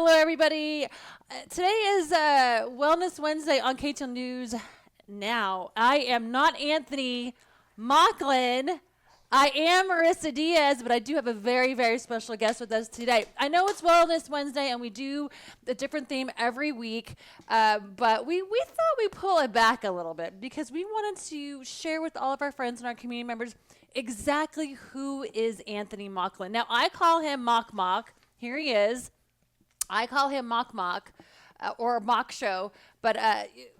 Hello, everybody. Today is Wellness Wednesday on KTAL News Now. I am not Anthony Mocklin. I am Marissa Diaz, but I do have a very, very special guest with us today. I know it's Wellness Wednesday, and we do a different theme every week, but we thought we'd pull it back a little bit because we wanted to share with all of our friends and our community members exactly who is Anthony Mocklin. Now, I call him Mock. Here he is. I call him Mock or Mock Show, but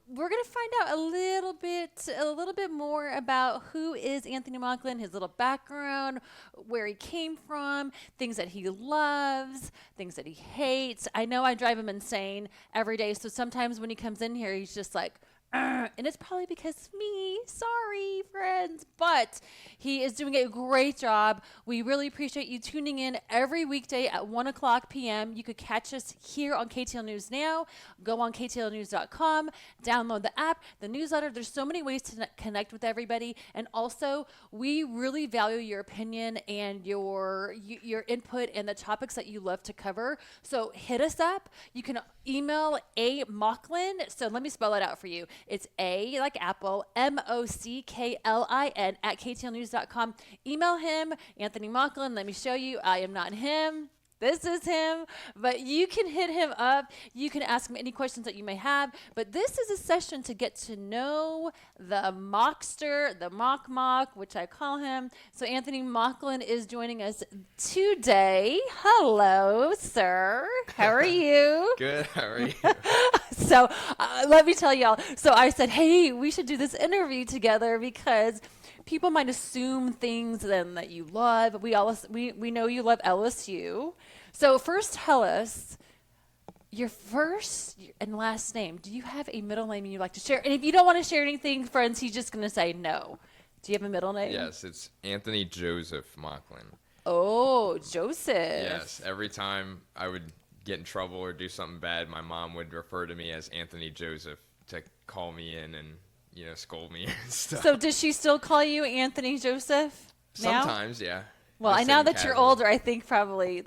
we're going to find out a little bit more about who is Anthony Mocklin, his little background, where he came from, things that he loves, things that he hates. I know I drive him insane every day, so sometimes when he comes in here, he's just like, and it's probably because of me. Sorry, friends. But he is doing a great job. We really appreciate you tuning in every weekday at 1 o'clock p.m. You could catch us here on KTAL News Now. Go on KTALnews.com. Download the app, the newsletter. There's so many ways to connect with everybody. And also, we really value your opinion and your input and the topics that you love to cover. So hit us up. You can email A. Mocklin. So let me spell it out for you. It's A like Apple, Mocklin at KTALnews.com. Email him, Anthony Mocklin. Let me show you. I am not him. This is him, but you can hit him up. You can ask him any questions that you may have, but this is a session to get to know the mockster, the mock, which I call him. So Anthony Mocklin is joining us today. Hello, sir. How are you? Good. How are you? So let me tell y'all. So I said, hey, we should do this interview together because people might assume things then that you love. We know you love LSU. So first tell us your first and last name. Do you have a middle name you'd like to share? And if you don't want to share anything, friends, he's just going to say no. Do you have a middle name? Yes, it's Anthony Joseph Mocklin. Oh, Joseph. Yes, every time I would get in trouble or do something bad, my mom would refer to me as Anthony Joseph to call me in and scold me and stuff. So does she still call you Anthony Joseph now? Sometimes, yeah. Well, Just now in that casual. you're older, I think probably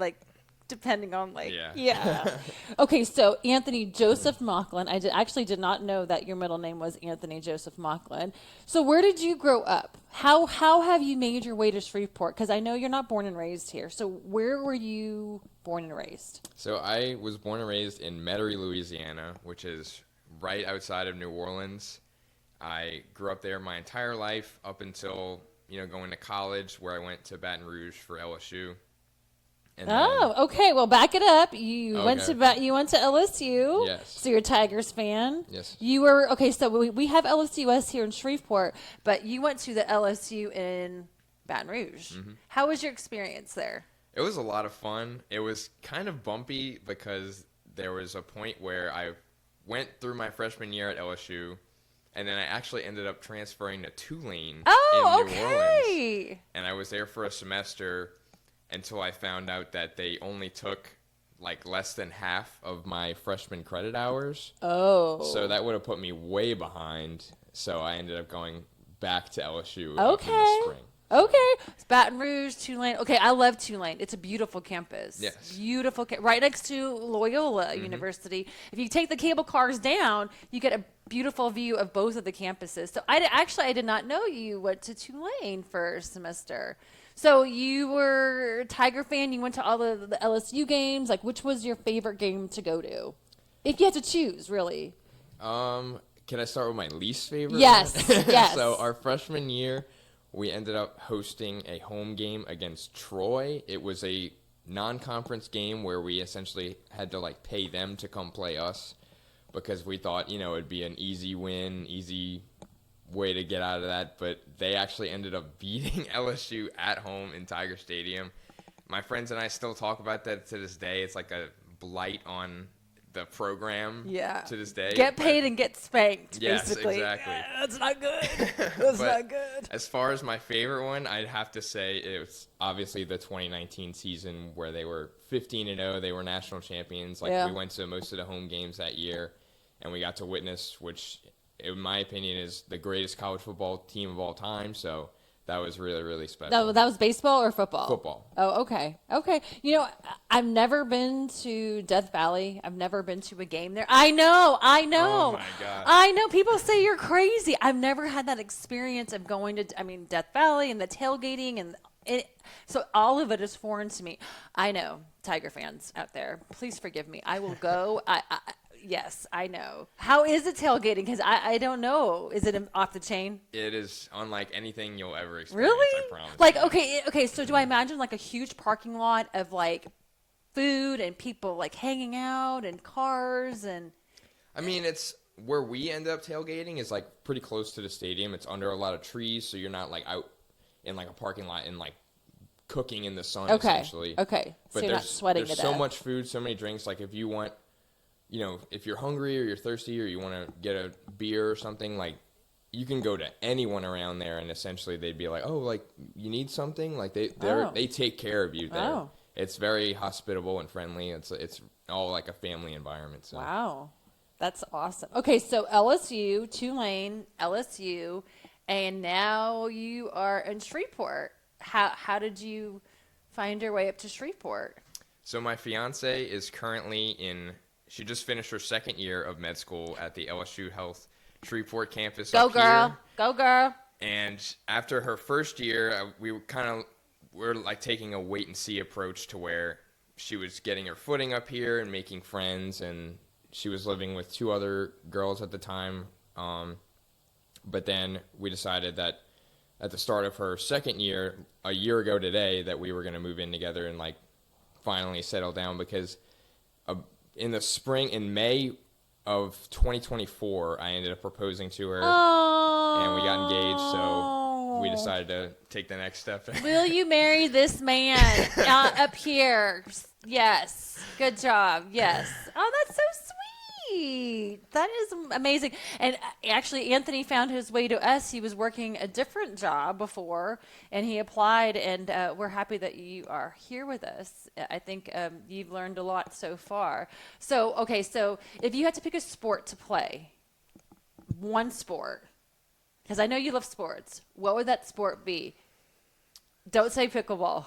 depending on yeah. Okay, so Anthony Joseph Mocklin. I actually did not know that your middle name was Anthony Joseph Mocklin. So where did you grow up? How have you made your way to Shreveport? Because I know you're not born and raised here. So where were you born and raised? So I was born and raised in Metairie, Louisiana, which is right outside of New Orleans. I grew up there my entire life up until, going to college where I went to Baton Rouge for LSU. And okay. Well, back it up. You went to LSU. Yes. So you're a Tigers fan. Yes. You were okay. So we have LSUS here in Shreveport, but you went to the LSU in Baton Rouge. Mm-hmm. How was your experience there? It was a lot of fun. It was kind of bumpy because there was a point where I went through my freshman year at LSU. And then I actually ended up transferring to Tulane in New Orleans. And I was there for a semester until I found out that they only took less than half of my freshman credit hours. Oh. So that would have put me way behind. So I ended up going back to LSU in the spring. Okay. It's Baton Rouge, Tulane. Okay, I love Tulane. It's a beautiful campus. Yes. Beautiful. Right next to Loyola University. If you take the cable cars down, you get a beautiful view of both of the campuses. So I did not know you went to Tulane for a semester. So you were a Tiger fan. You went to all the LSU games. Which was your favorite game to go to? If you had to choose, really. Can I start with my least favorite? Yes. Yes. So our freshman year, we ended up hosting a home game against Troy. It was a non-conference game where we essentially had to pay them to come play us because we thought, it'd be an easy win, easy way to get out of that. But they actually ended up beating LSU at home in Tiger Stadium. My friends and I still talk about that to this day. It's like a blight on the program to this day. Get paid and get spanked, yes, basically. Exactly. Yeah, that's not good. That's not good. As far as my favorite one, I'd have to say it was obviously the 2019 season where they were 15-0. They were national champions. We went to most of the home games that year, and we got to witness, which in my opinion is the greatest college football team of all time. So that was really, really special. That was baseball or football? Football. Oh, okay. Okay. You know, I've never been to Death Valley. I've never been to a game there. I know. Oh, my God. I know. People say you're crazy. I've never had that experience of going to, Death Valley and the tailgating and so all of it is foreign to me. I know, Tiger fans out there, please forgive me. I will go. Yes, I know. How is it tailgating? Because I don't know. Is it off the chain? It is unlike anything you'll ever experience. Really? I promise. Like, okay. So do I imagine like a huge parking lot of like food and people like hanging out and cars and? I mean, it's where we end up tailgating is like pretty close to the stadium. It's under a lot of trees, so you're not like out in like a parking lot and like cooking in the sun. Essentially. Okay. So But you're not sweating there's to so death. much food, so many drinks. Like if you want, if you're hungry or you're thirsty or you want to get a beer or something, like you can go to anyone around there and essentially they'd be like, oh, like you need something? Like they take care of you there. Oh. It's very hospitable and friendly. It's all like a family environment. So. Wow. That's awesome. Okay, so LSU, Tulane, LSU, and now you are in Shreveport. How did you find your way up to Shreveport? So my fiance is currently she just finished her second year of med school at the LSU Health Shreveport campus. Go up girl. Here. Go girl. And after her first year, we're like taking a wait and see approach to where she was getting her footing up here and making friends, and she was living with two other girls at the time. But then we decided that at the start of her second year, a year ago today, that we were going to move in together and like finally settle down because in the spring, in May of 2024, I ended up proposing to her and we got engaged. So we decided to take the next step. Will you marry this man up here? Yes. Good job. Yes. Oh, that's so sweet. That is amazing. And actually, Anthony found his way to us. He was working a different job before, and he applied, and we're happy that you are here with us. I think you've learned a lot so far. So, okay, so if you had to pick a sport to play, one sport, because I know you love sports, what would that sport be? Don't say pickleball.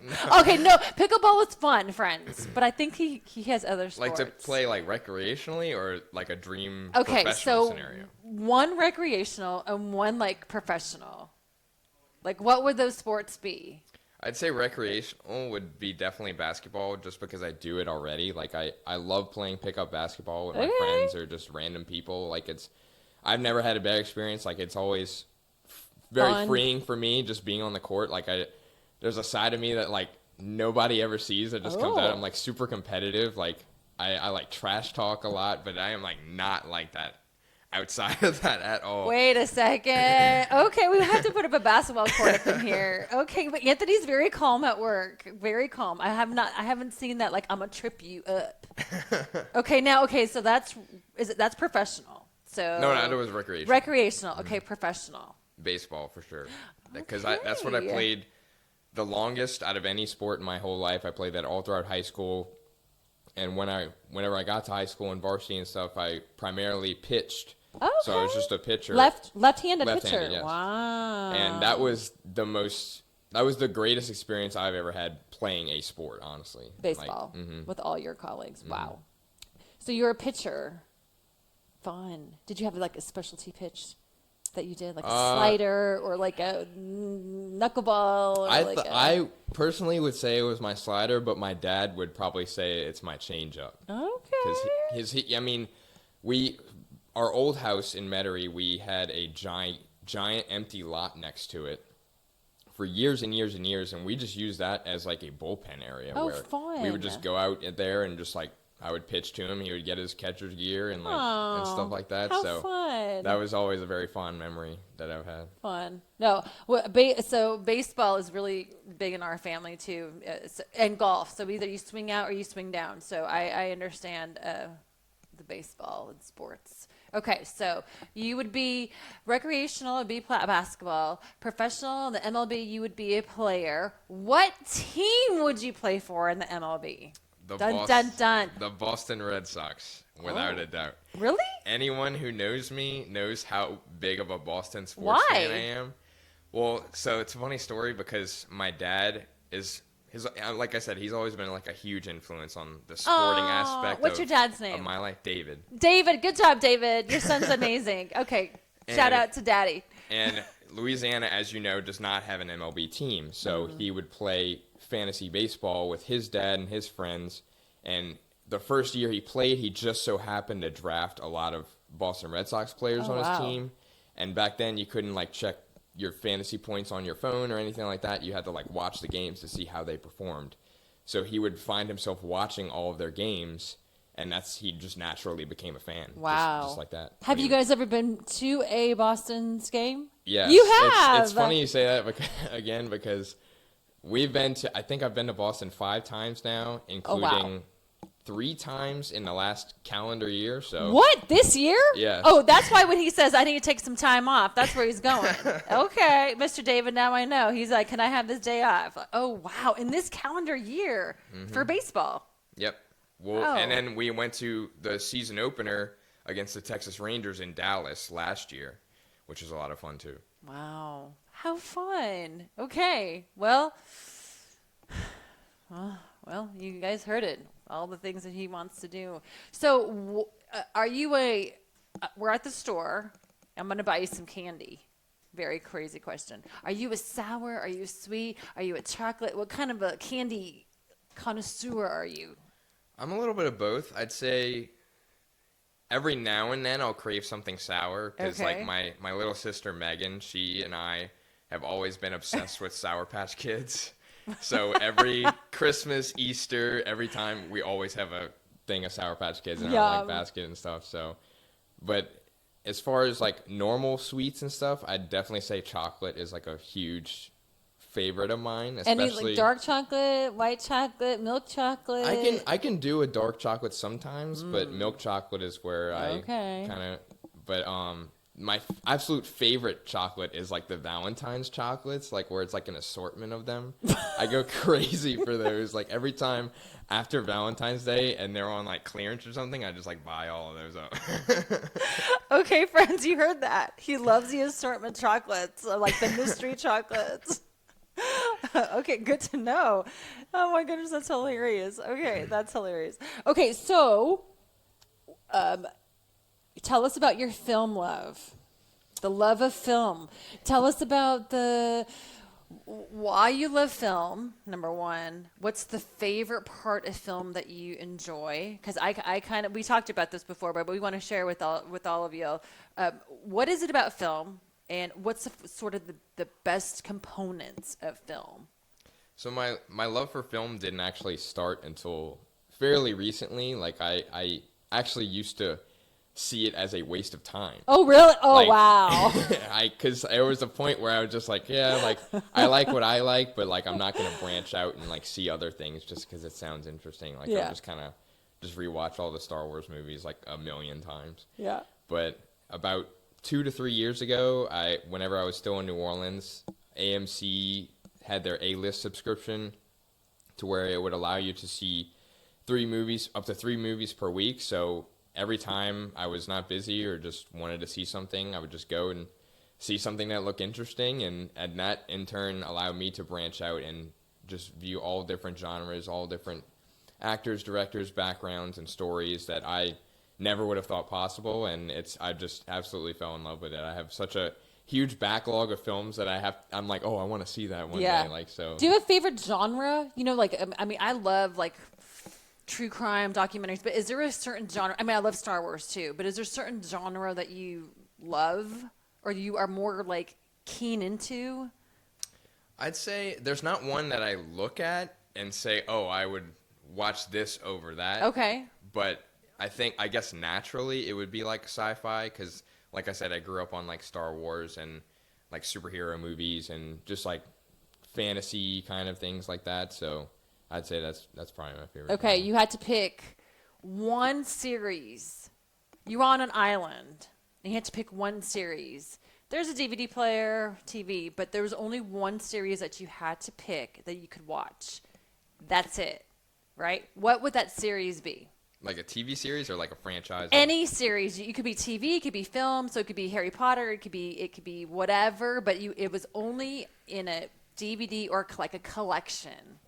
No. Okay, no, pickleball is fun, friends. But I think he has other sports. Like to play like recreationally or like a dream professional scenario? One recreational and one like professional. Like what would those sports be? I'd say recreational would be definitely basketball just because I do it already. Like I love playing pickup basketball with my friends or just random people. Like I've never had a bad experience. Like it's always very freeing for me just being on the court. Like there's a side of me that like nobody ever sees that just comes out. I'm like super competitive. Like I like trash talk a lot, but I am like not like that outside of that at all. Wait a second. Okay, we have to put up a basketball court up in here. Okay, but Anthony's very calm at work. Very calm. I haven't seen that like I'm gonna trip you up. Okay, so that's professional. So No, it was recreational. Recreational. Okay, professional. Baseball for sure, because Okay. that's what I played the longest out of any sport in my whole life. I played that all throughout high school, and whenever I got to high school and varsity and stuff, I primarily pitched. Okay. So I was just a pitcher. Left-handed pitcher. Left-handed, yes. Wow. And that was the greatest experience I've ever had playing a sport, honestly. Baseball with all your colleagues. Wow. So you're a pitcher. Fun. Did you have like a specialty pitch that you did, like a slider or like a knuckleball? Or I personally would say it was my slider, but my dad would probably say it's my changeup. Okay. Because our old house in Metairie, we had a giant empty lot next to it for years and years and years, and we just used that as like a bullpen area where fun. we would just go out there and just like I would pitch to him. He would get his catcher's gear and and stuff like that. How fun. That was always a very fond memory that I've had. Fun. No, so baseball is really big in our family too, and golf. So either you swing out or you swing down. So I understand the baseball and sports. Okay, so you would be recreational, would be basketball. Professional in the MLB, you would be a player. What team would you play for in the MLB? The Boston Red Sox, without a doubt. Really? Anyone who knows me knows how big of a Boston sports fan I am. Well, so it's a funny story because my dad like I said, he's always been like a huge influence on the sporting aspect what's your dad's name? of my life, David. David, good job, David. Your son's amazing. Okay, shout out to Daddy. And Louisiana, as you know, does not have an MLB team, so he would play fantasy baseball with his dad and his friends. And the first year he played, he just so happened to draft a lot of Boston Red Sox players on his team. And back then, you couldn't like check your fantasy points on your phone or anything like that. You had to like watch the games to see how they performed. So he would find himself watching all of their games, and he just naturally became a fan. Wow. Just like that. Have you guys ever been to a Boston's game? Yes. You have. It's funny you say that because I think I've been to Boston 5 times now, including 3 times in the last calendar year. So what, this year? Yeah. Oh, that's why when he says I need to take some time off, that's where he's going. Okay, Mr. David, now I know. He's like, can I have this day off? Like, oh wow, in this calendar year for baseball. Yep. Well, and then we went to the season opener against the Texas Rangers in Dallas last year, which was a lot of fun too. Wow, how fun. Okay, well, you guys heard it. All the things that he wants to do. So are you we're at the store. I'm going to buy you some candy. Very crazy question. Are you a sour? Are you sweet? Are you a chocolate? What kind of a candy connoisseur are you? I'm a little bit of both. I'd say every now and then I'll crave something sour because like my little sister Megan, she and I have always been obsessed with Sour Patch Kids. So every Christmas, Easter, every time we always have a thing of Sour Patch Kids in our like basket and stuff. So, but as far as like normal sweets and stuff, I'd definitely say chocolate is like a huge favorite of mine. Especially any like dark chocolate, white chocolate, milk chocolate. I can do a dark chocolate sometimes, but milk chocolate is where I kind of. But my absolute favorite chocolate is like the Valentine's chocolates, like where it's like an assortment of them. I go crazy for those. Like every time after Valentine's Day and they're on like clearance or something, I just like buy all of those up. Okay, friends, you heard that. He loves the assortment chocolates, like the mystery chocolates. Okay, good to know. Oh my goodness, that's hilarious. Okay, that's hilarious. Okay, so tell us about your film love, the love of film. Tell us about why you love film, number one. What's the favorite part of film that you enjoy? Because we talked about this before, but we want to share with all of you. What is it about film, and what's sort of the best components of film? So my love for film didn't actually start until fairly recently. Like I actually used to see it as a waste of time. Oh, really? Oh, like, wow. Because there was a point where I was just like, yeah, like I like what I like, but like I'm not going to branch out and like see other things just because it sounds interesting. Like I'll just kind of just rewatch all the Star Wars movies like a million times. Yeah. But about 2 to 3 years ago, whenever I was still in New Orleans, AMC had their A-list subscription to where it would allow you to see up to 3 movies per week. So every time I was not busy or just wanted to see something, I would just go and see something that looked interesting, and that in turn allowed me to branch out and just view all different genres, all different actors, directors, backgrounds, and stories that I never would have thought possible, and I just absolutely fell in love with it. I have such a huge backlog of films that I'm like, oh, I want to see that one day. Like, so. Do you have a favorite genre? You know, like, I mean, I love like true crime documentaries, but is there a certain genre? I mean, I love Star Wars too, but is there a certain genre that you love or you are more like keen into? I'd say there's not one that I look at and say, oh, I would watch this over that. Okay. But I guess naturally it would be like sci-fi because, like I said, I grew up on like Star Wars and like superhero movies and just like fantasy kind of things like that. So I'd say that's probably my favorite. Okay, you had to pick one series. You were on an island, and you had to pick one series. There's a DVD player, TV, but there was only one series that you had to pick that you could watch. That's it, right? What would that series be? Like a TV series or like a franchise? Any series. You could be TV, it could be film, so it could be Harry Potter, it could be whatever, but it was only in a DVD or like a collection,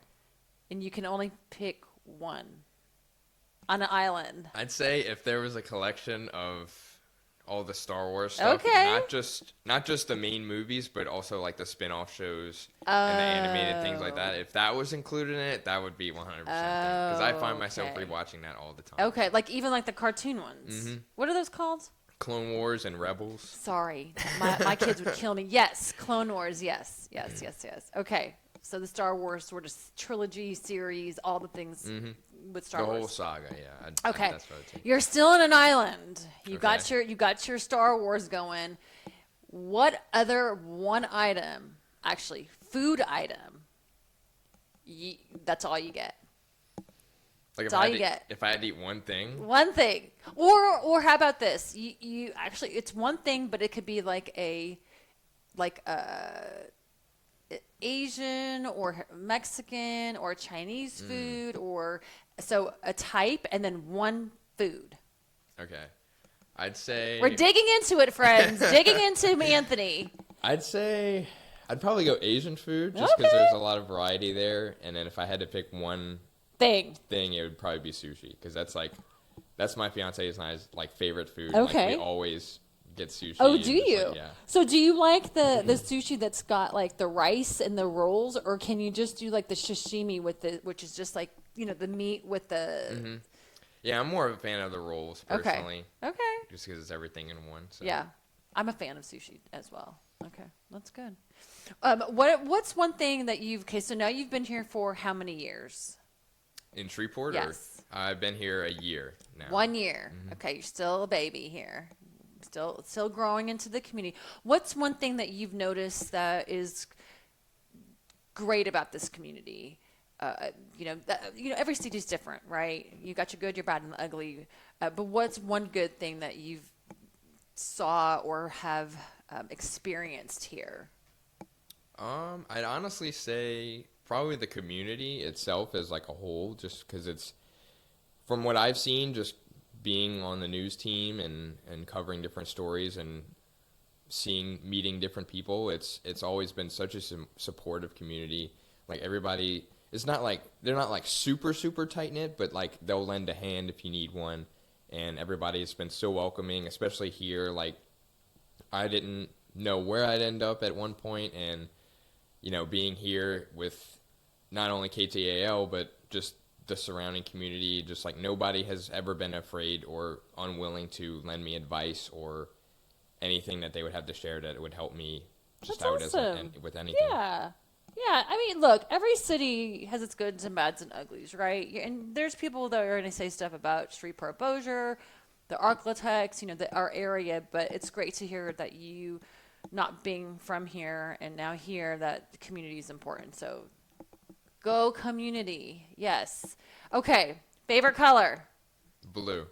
and you can only pick one on an island. I'd say if there was a collection of all the Star Wars stuff, Okay. not just the main movies, but also like the spin-off shows and the animated things like that. If that was included in it, that would be 100%. Because I find myself Okay. rewatching that all the time. Okay, like even like the cartoon ones. What are those called? Clone Wars and Rebels. Sorry, my kids would kill me. Yes, Clone Wars. Yes. Okay, so the Star Wars sort of trilogy series, all the things with Star The Wars. whole saga, yeah. I Okay, that's what I'd take. you're still on an island. You Okay. got your Star Wars going. What other one item, actually food item? That's all you get. Like That's all you get. If I had to eat one thing, One thing, or how about this? You actually, it's one thing, but it could be like a Asian or Mexican or Chinese food, or so a type, and then one food. okay. I'd say We're digging into it, friends. Digging into Anthony. I'd probably go Asian food just because Okay. there's a lot of variety there. And then if I had to pick one Thing. thing, it would probably be sushi because that's my fiance's and I's like favorite food. Okay. Like, we always get sushi. Oh, and do just, you? like, yeah. So do you like the sushi that's got like the rice and the rolls, or can you just do like the sashimi with which is just like, the meat with the Yeah, I'm more of a fan of the rolls personally. Okay. Just because it's everything in one. So. Yeah. I'm a fan of sushi as well. Okay. That's good. What's one thing that so now you've been here for how many years? In Shreveport? Yes. Or I've been here a year now. 1 year. Okay, you're still a baby here. Still growing into the community. What's one thing that you've noticed that is great about this community? Every city is different, right? You got your good, your bad, and the ugly. But what's one good thing that you've saw or have experienced here? I'd honestly say probably the community itself as like a whole, just because it's, from what I've seen, just being on the news team and covering different stories and meeting different people, it's always been such a supportive community. Like everybody, it's not like they're not like super tight knit, but like they'll lend a hand if you need one, and everybody has been so welcoming, especially here. Like I didn't know where I'd end up at one point, and being here with not only KTAL but just the surrounding community, just like nobody has ever been afraid or unwilling to lend me advice or anything that they would have to share that would help me just That's out awesome. with anything. Yeah. I mean, look, every city has its goods and bads and uglies, right? And there's people that are going to say stuff about Shreveport Bossier, the architects, our area, but it's great to hear that you, not being from here and now here, that the community is important. So go community. Yes. Okay. Favorite color? Blue.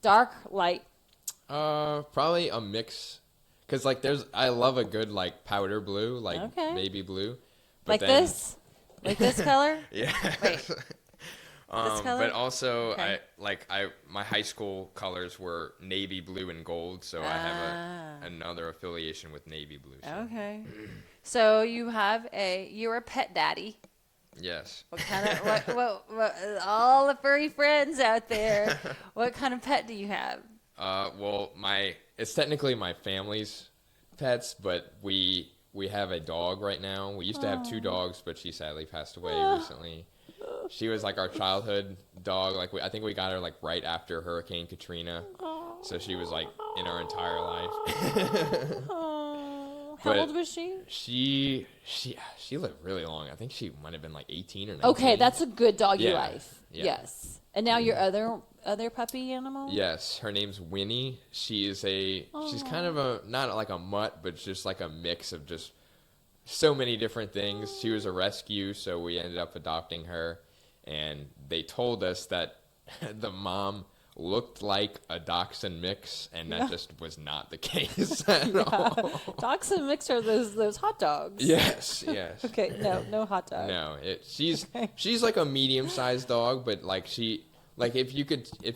Dark, light. Probably a mix. Cause like I love a good like powder blue, like Okay. baby blue. Like this? Like this color? Yeah. Wait. This color? But also Okay. my high school colors were navy blue and gold, so I have another affiliation with navy blue. So. Okay. So you're a pet daddy. Yes. What kind of what all the furry friends out there? What kind of pet do you have? Well, it's technically my family's pets, but we have a dog right now. We used to have 2 dogs, but she sadly passed away recently. She was like our childhood dog. Like I think we got her like right after Hurricane Katrina, so she was like in our entire life. Oh, how But old was she? She lived really long. I think she might have been like 18 or 19. Okay, that's a good doggy Yeah, life. yeah. Yes. And now your other puppy animal? Yes, her name's Winnie. She's kind of not like a mutt, but just like a mix of just so many different things. She was a rescue, so we ended up adopting her, and they told us that the mom looked like a dachshund mix, and that just was not the case at all. Dachshund mix are those hot dogs. Yes. Okay, no hot dog. No, she's like a medium-sized dog, but like Like if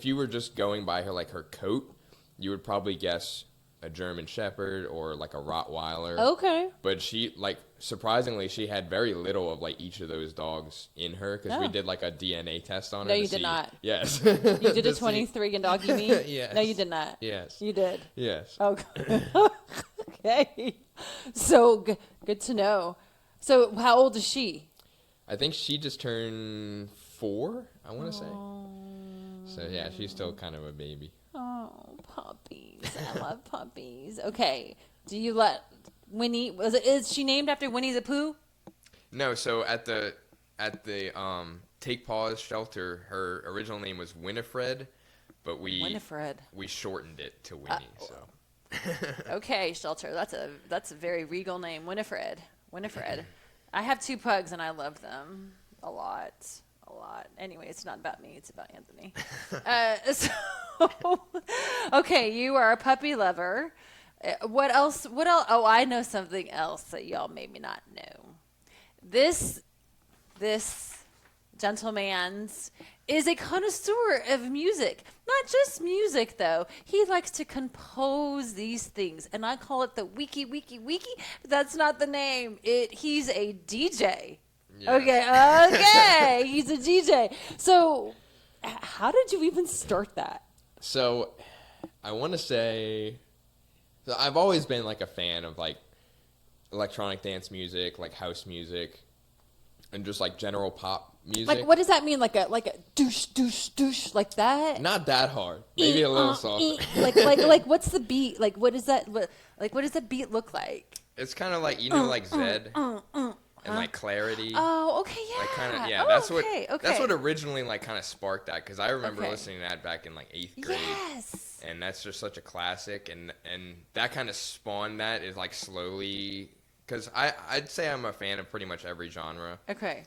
you were just going by her like her coat, you would probably guess a German Shepherd or like a Rottweiler. Okay. But she surprisingly she had very little of like each of those dogs in her because we did like a DNA test on her. No, to you did see- not. Yes. You did a 23 and doggy me? Yes. No, you did not. Yes. You did. Yes. Okay. Okay. So good to know. So how old is she? I think she just turned 4, I want to say. So yeah, she's still kind of a baby. Oh, puppies. I love puppies. Okay. Do you let Winnie, is she named after Winnie the Pooh? No, so at the Take Paws shelter, her original name was Winifred, but we shortened it to Winnie. Okay, shelter. That's a very regal name, Winifred. Winifred. I have 2 pugs and I love them a lot. A lot. Anyway, it's not about me. It's about Anthony. Okay, you are a puppy lover. What else? Oh, I know something else that y'all maybe not know. This gentleman's is a connoisseur of music. Not just music, though. He likes to compose these things, and I call it the wiki, but that's not the name. He's a DJ. Yeah. Okay, he's a DJ. So, how did you even start that? So, I want to say, I've always been like a fan of like electronic dance music, like house music, and just like general pop music. Like, what does that mean? Like a douche, douche, douche, like that? Not that hard. Maybe a little softer. Like what's the beat? Like, what is that? What does the beat look like? It's kind of like like Zed. And like Clarity. Oh, okay, yeah. Like kind of, yeah. Oh, that's okay. That's what originally like kind of sparked that because I remember listening to that back in like 8th grade. Yes. And that's just such a classic, and that kind of spawned that is like slowly because I'd say I'm a fan of pretty much every genre. Okay.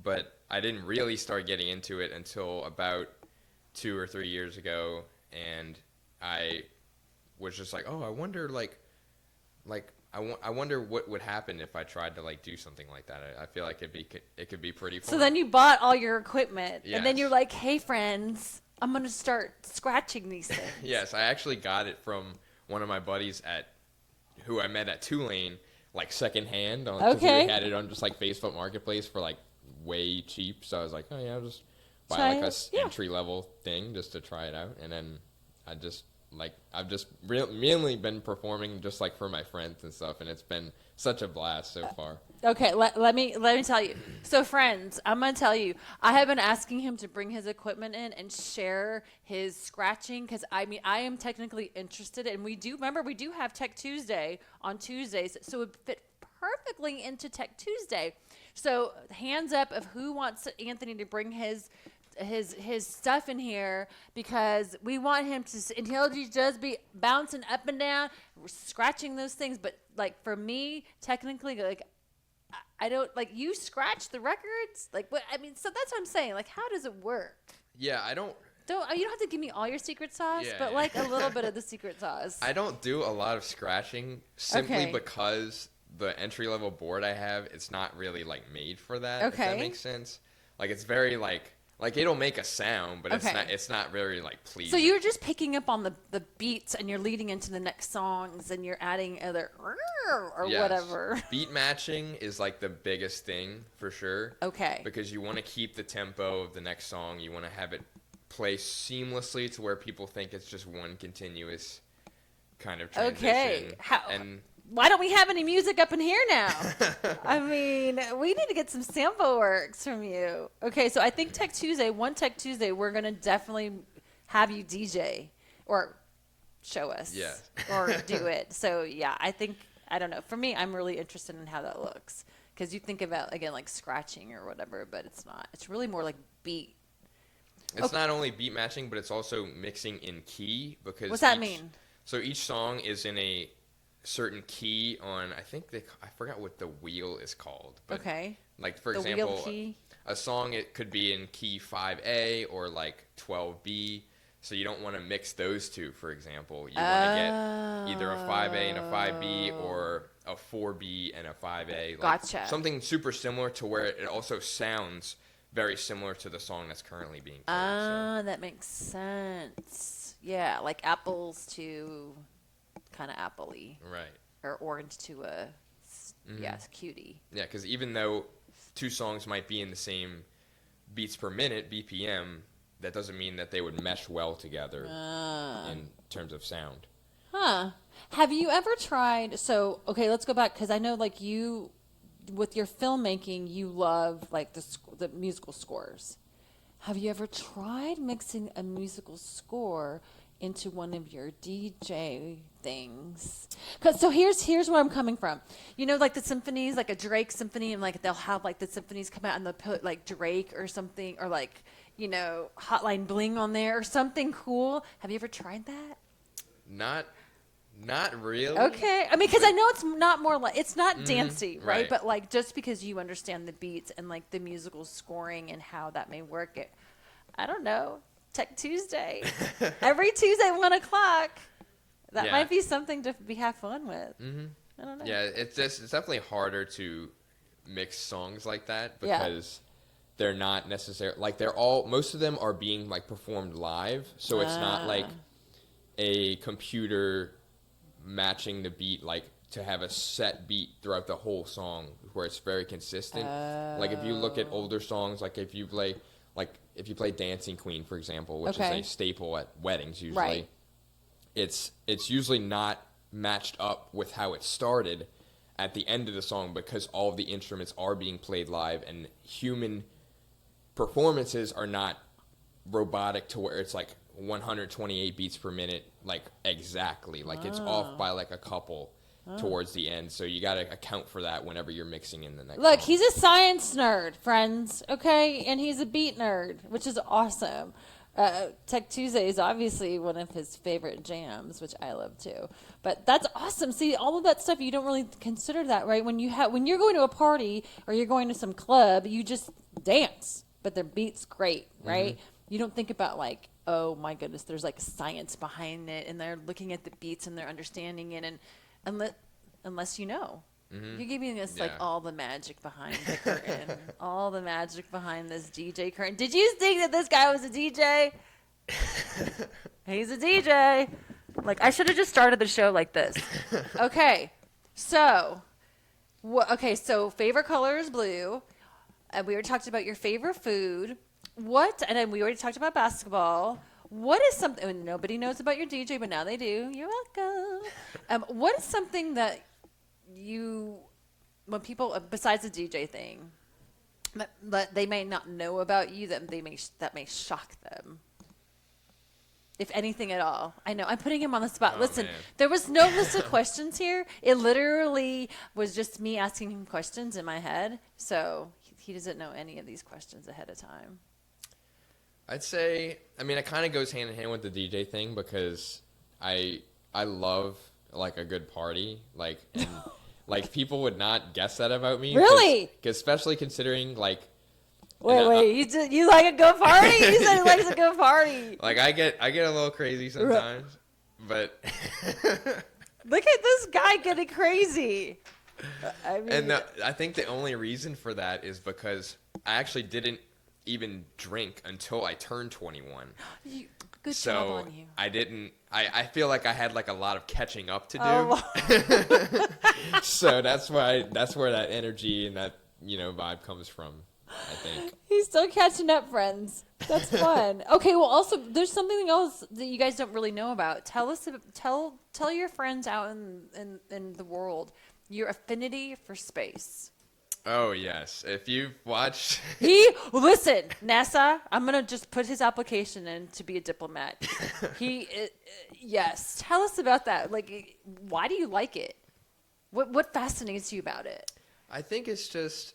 But I didn't really start getting into it until about 2 or 3 years ago, and I was just like, oh, I wonder I wonder what would happen if I tried to like do something like that. I feel like it could be pretty fun. So then you bought all your equipment, yes. And then you're like, hey friends, I'm gonna start scratching these things. Yes, I actually got it from one of my buddies who I met at Tulane, like secondhand. Okay. He had it on just like Facebook Marketplace for like way cheap. So I was like, oh yeah, I'll just buy like a entry level thing just to try it out, and then I've just mainly been performing just like for my friends and stuff, and it's been such a blast so far. Okay, let me tell you. So friends, I'm gonna tell you, I have been asking him to bring his equipment in and share his scratching because I am technically interested, and we do have Tech Tuesday on Tuesdays, so it fit perfectly into Tech Tuesday. So hands up of who wants Anthony to bring his stuff in here because we want him to, and he'll just be bouncing up and down, scratching those things. But like for me, technically, like I don't like you scratch the records. Like what? I mean, so that's what I'm saying. Like, how does it work? Yeah, you don't have to give me all your secret sauce, but like a little bit of the secret sauce. I don't do a lot of scratching simply because the entry level board I have, it's not really like made for that. Okay. If that makes sense. Like it's very like it'll make a sound, but it's not very like pleasing. So you're just picking up on the beats and you're leading into the next songs and you're adding other whatever. Beat matching is like the biggest thing for sure. Okay. Because you want to keep the tempo of the next song. You want to have it play seamlessly to where people think it's just one continuous kind of transition. Okay. Why don't we have any music up in here now? I mean, we need to get some sample works from you. Okay, so I think Tech Tuesday, we're going to definitely have you DJ or show us or do it. So, yeah, I don't know. For me, I'm really interested in how that looks because you think about, again, like scratching or whatever, but it's not. It's really more like beat. It's not only beat matching, but it's also mixing in key because what's that mean? So each song is in a certain key on I forgot what the wheel is called, but like for example a song, it could be in key 5A or like 12B, so you don't want to mix those two. For example, you want to get either a 5A and a 5B or a 4B and a 5A, like gotcha. something super similar to where it also sounds very similar to the song that's currently being played. Ah, that makes sense. Yeah, like apples to kind of apple-y. Right. Or orange to a, yes, cutie. Yeah, because even though two songs might be in the same beats per minute, BPM, that doesn't mean that they would mesh well together in terms of sound. Huh. Have you ever tried, so, okay, let's go back, because I know, like, you, with your filmmaking, you love, like, the musical scores. Have you ever tried mixing a musical score into one of your DJ things? Cause so here's where I'm coming from. You know, like the symphonies, like a Drake symphony, and like they'll have like the symphonies come out and they'll put like Drake or something, or like, you know, Hotline Bling on there or something cool. Have you ever tried that? Not really. Okay, I mean, because I know it's not more like, it's not dancey, right? right. But like just because you understand the beats and like the musical scoring and how that may work, it, I don't know. Tech Tuesday, every Tuesday 1:00. That might be something to have fun with. I don't know. Yeah, it's definitely harder to mix songs like that because they're not necessarily like most of them are being like performed live, so it's not like a computer matching the beat like to have a set beat throughout the whole song where it's very consistent. Like if you look at older songs, like if you play Dancing Queen, for example, which is a staple at weddings usually, it's usually not matched up with how it started at the end of the song because all of the instruments are being played live and human performances are not robotic to where it's like 128 beats per minute, like exactly. Like it's off by like a couple towards the end. So you got to account for that whenever you're mixing in the next Look, song. he's a science nerd, friends, okay? And he's a beat nerd, which is awesome. Tech Tuesday is obviously one of his favorite jams, which I love too. But that's awesome. See, all of that stuff, you don't really consider that, right? When you're going to a party or you're going to some club, you just dance, but the beat's great, right? You don't think about like, oh my goodness, there's like science behind it, and they're looking at the beats and they're understanding it, and unless you know. You're giving us like all the magic behind the curtain, all the magic behind this DJ curtain. Did you think that this guy was a DJ? He's a DJ. Like I should have just started the show like this. Okay, so so favorite color is blue. And we already talked about your favorite food. And then we already talked about basketball. What is something, and nobody knows about your DJ, but now they do. You're welcome. What is something that when people, besides the DJ thing, that they may not know about you, that may shock them? If anything at all. I know, I'm putting him on the spot. Oh, Listen, man. there was no list of questions here. It literally was just me asking him questions in my head. So he doesn't know any of these questions ahead of time. I'd say, I mean, it kind of goes hand in hand with the DJ thing because I love like a good party, like and, like people would not guess that about me. Really? Cause especially considering like. Wait, you like a good party? You said he likes a good party. Like I get a little crazy sometimes, but. Look at this guy getting crazy. I mean, and I think the only reason for that is because I actually didn't even drink until I turned 21. Good job on you. I didn't. I feel like I had like a lot of catching up to do. Oh. So that's where that energy and that vibe comes from. I think he's still catching up, friends. That's fun. Okay, well, also there's something else that you guys don't really know about. Tell your friends out in the world your affinity for space. Oh, yes. If you've watched... Listen, NASA, I'm going to just put his application in to be a diplomat. Yes. Tell us about that. Like, why do you like it? What fascinates you about it? I think it's just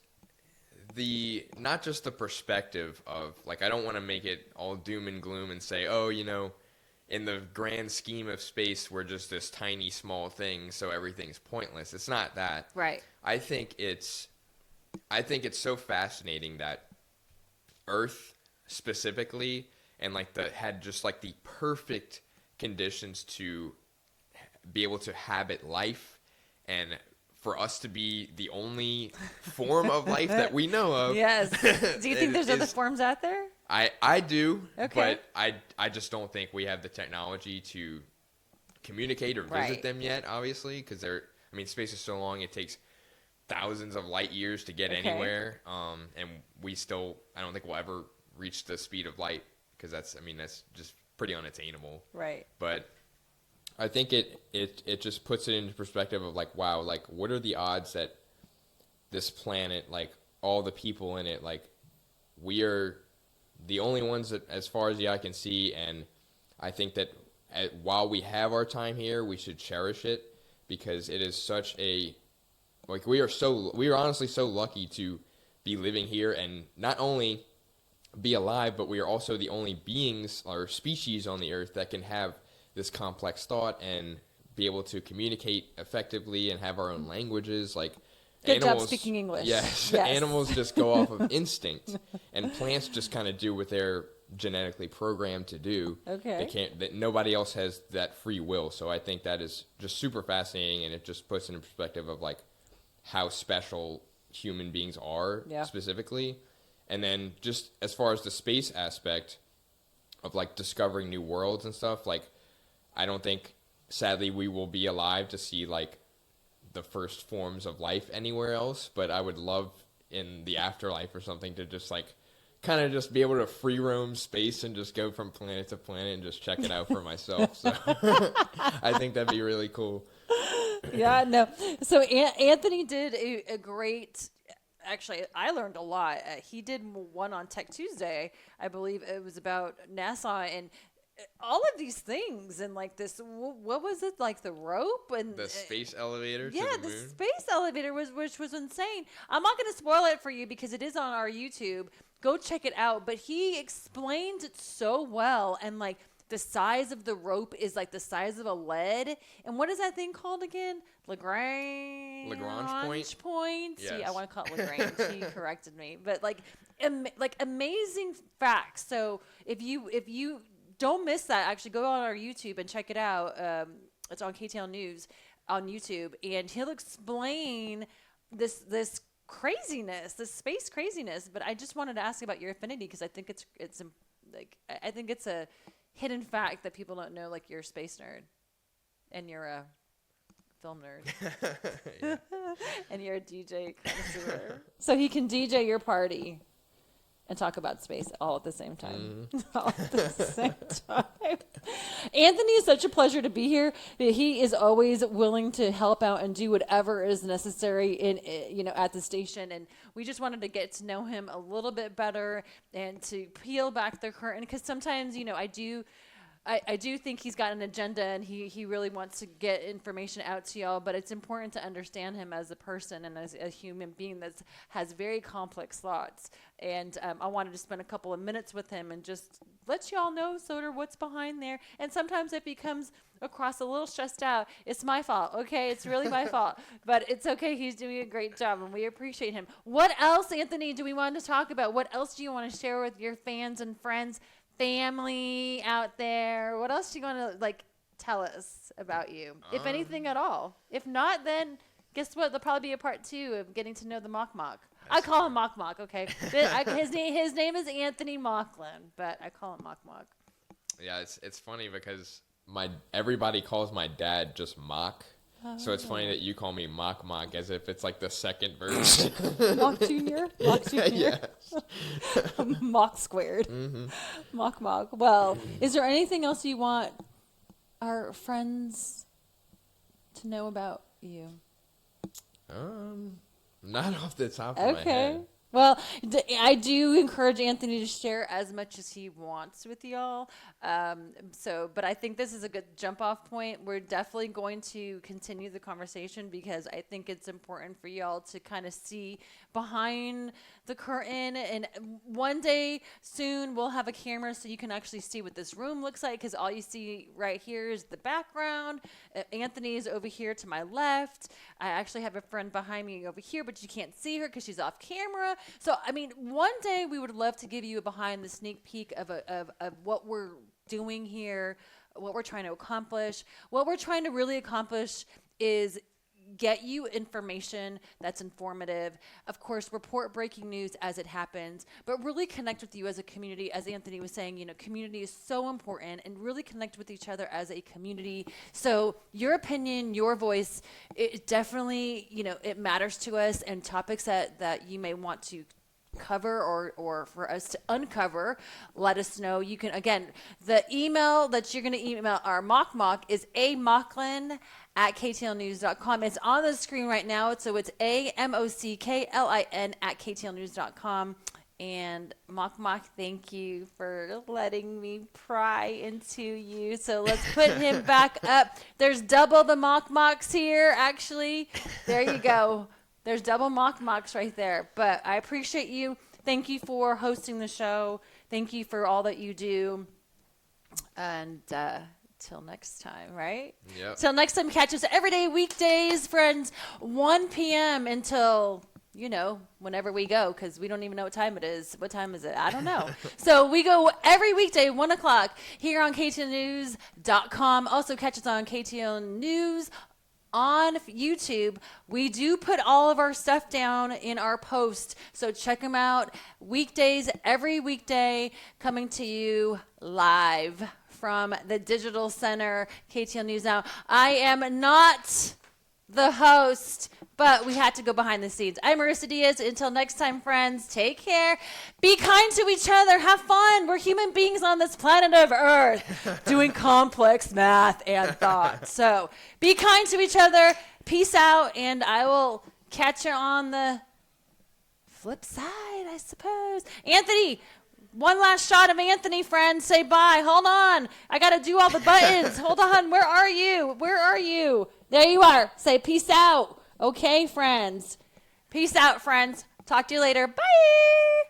not just the perspective of, like, I don't want to make it all doom and gloom and say, oh, in the grand scheme of space, we're just this tiny, small thing, so everything's pointless. It's not that. Right. I think it's so fascinating that Earth specifically and had just like the perfect conditions to be able to habit life and for us to be the only form of life that we know of. Yes. Do you think there's other forms out there? I do, Okay. but I just don't think we have the technology to communicate or visit Right. them yet, obviously, because space is so long, it takes thousands of light years to get Okay. anywhere, and I don't think we'll ever reach the speed of light, because that's just pretty unattainable. Right. But I think it just puts it into perspective of like, wow, like what are the odds that this planet, like all the people in it, like we are the only ones that, as far as the eye can see, and I think that while we have our time here, we should cherish it, because it is such a, like we are honestly so lucky to be living here and not only be alive, but we are also the only beings or species on the earth that can have this complex thought and be able to communicate effectively and have our own languages. Like Good animals, job speaking English. Yes, Yes. Animals just go off of instinct, and plants just kind of do what they're genetically programmed to do. Okay. They can't. That nobody else has that free will. So I think that is just super fascinating, and it just puts it in perspective of like how special human beings are specifically. And then just as far as the space aspect of like discovering new worlds and stuff, like I don't think, sadly, we will be alive to see like the first forms of life anywhere else, but I would love in the afterlife or something to just like kind of just be able to free roam space and just go from planet to planet and just check it out for myself. So I think that'd be really cool. Yeah, no. So Anthony did a great. Actually, I learned a lot. He did one on Tech Tuesday. I believe it was about NASA and all of these things, and like this. What was it, like the rope and the space elevator? Yeah, to the the moon? space elevator which was insane. I'm not going to spoil it for you because it is on our YouTube. Go check it out. But he explains it so well, and like the size of the rope is like the size of a lead. And what is that thing called again? Lagrange point. Yes. See, I want to call it Lagrange. He corrected me. But like amazing facts. So if you don't miss that, actually go on our YouTube and check it out. It's on KTAL News on YouTube, and he'll explain this craziness, this space craziness. But I just wanted to ask about your affinity, because I think it's like I think it's a hidden fact that people don't know. Like, you're a space nerd, and you're a film nerd, and you're a DJ connoisseur. So he can DJ your party and talk about space all at the same time. All at the same time. Anthony, is such a pleasure to be here. He is always willing to help out and do whatever is necessary at the station. And we just wanted to get to know him a little bit better and to peel back the curtain, because sometimes, I do think he's got an agenda, and he really wants to get information out to y'all, but it's important to understand him as a person and as a human being that has very complex thoughts. And I wanted to spend a couple of minutes with him and just let y'all know sort of what's behind there. And sometimes if he comes across a little stressed out, it's my fault, okay? It's really my fault. But it's okay. He's doing a great job, and we appreciate him. What else, Anthony, do we want to talk about? What else do you want to share with your fans and friends, family out there? What else do you want to tell us about you, if anything at all? If not, then guess what? There'll probably be a part 2 of getting to know the Mock. I call him Mock, okay? His name is Anthony Mocklin, but I call him Mock. Yeah, it's funny because everybody calls my dad just Mock. So it's funny that you call me Mock, as if it's like the second version. Mock Jr.? Mock Jr.? Yes. Mock squared. Mm-hmm. Mock. Well, is there anything else you want our friends to know about you? Not off the top of my head. Well, I do encourage Anthony to share as much as he wants with y'all. But I think this is a good jump-off point. We're definitely going to continue the conversation, because I think it's important for y'all to kind of see behind the curtain. And one day soon we'll have a camera so you can actually see what this room looks like, because all you see right here is the background. Anthony is over here to my left. I actually have a friend behind me over here, but you can't see her because she's off camera. So, one day we would love to give you a behind the sneak peek of what we're doing here, what we're trying to accomplish. What we're trying to really accomplish is get you information that's informative. Of course, report breaking news as it happens, but really connect with you as a community. As Anthony was saying, community is so important, and really connect with each other as a community. So your opinion, your voice, it definitely, it matters to us, and topics that you may want to cover or for us to uncover, let us know. You can, again, the email that you're going to email our mock is amocklin@ktlnews.com. It's on the screen right now, so it's amocklin@ktlnews.com. And Mock, thank you for letting me pry into you. So let's put him back up. There's double the Mocks here, actually. There you go. There's double Mocks right there. But I appreciate you. Thank you for hosting the show. Thank you for all that you do. And till next time, right? Yep. Till next time, catch us every day, weekdays, friends, 1 p.m. until, whenever we go, because we don't even know what time it is. What time is it? I don't know. So we go every weekday, 1 o'clock, here on KTALnews.com. Also catch us on KTAL News on YouTube. We do put all of our stuff down in our post, so check them out. Weekdays, every weekday, coming to you live from the Digital Center, KTAL News Now. I am not the host, but we had to go behind the scenes. I'm Marissa Diaz. Until next time, friends, take care. Be kind to each other. Have fun. We're human beings on this planet of Earth doing complex math and thought. So be kind to each other. Peace out, and I will catch you on the flip side, I suppose. Anthony, one last shot of Anthony, friends. Say bye. Hold on. I got to do all the buttons. Hold on. Where are you? Where are you? There you are. Say peace out. Okay, friends. Peace out, friends. Talk to you later. Bye.